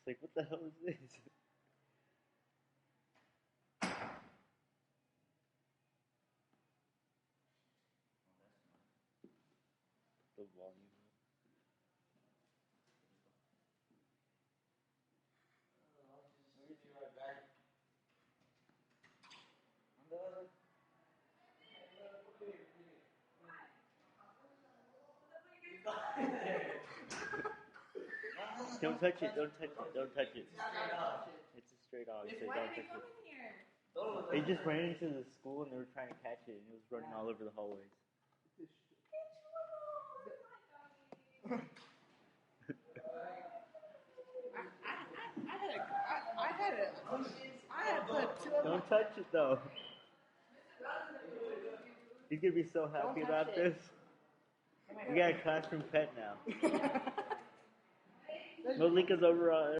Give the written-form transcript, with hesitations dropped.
It's like, what the hell is this? The volume. I'll be right back. Don't touch it, don't touch it, don't touch it. It's a stray dog, so don't touch it. They just ran into the school and they were trying to catch it and it was running all over the hallways. I had put two of Don't touch it though. He's gonna be so happy about this. We got a classroom pet now. Malika's over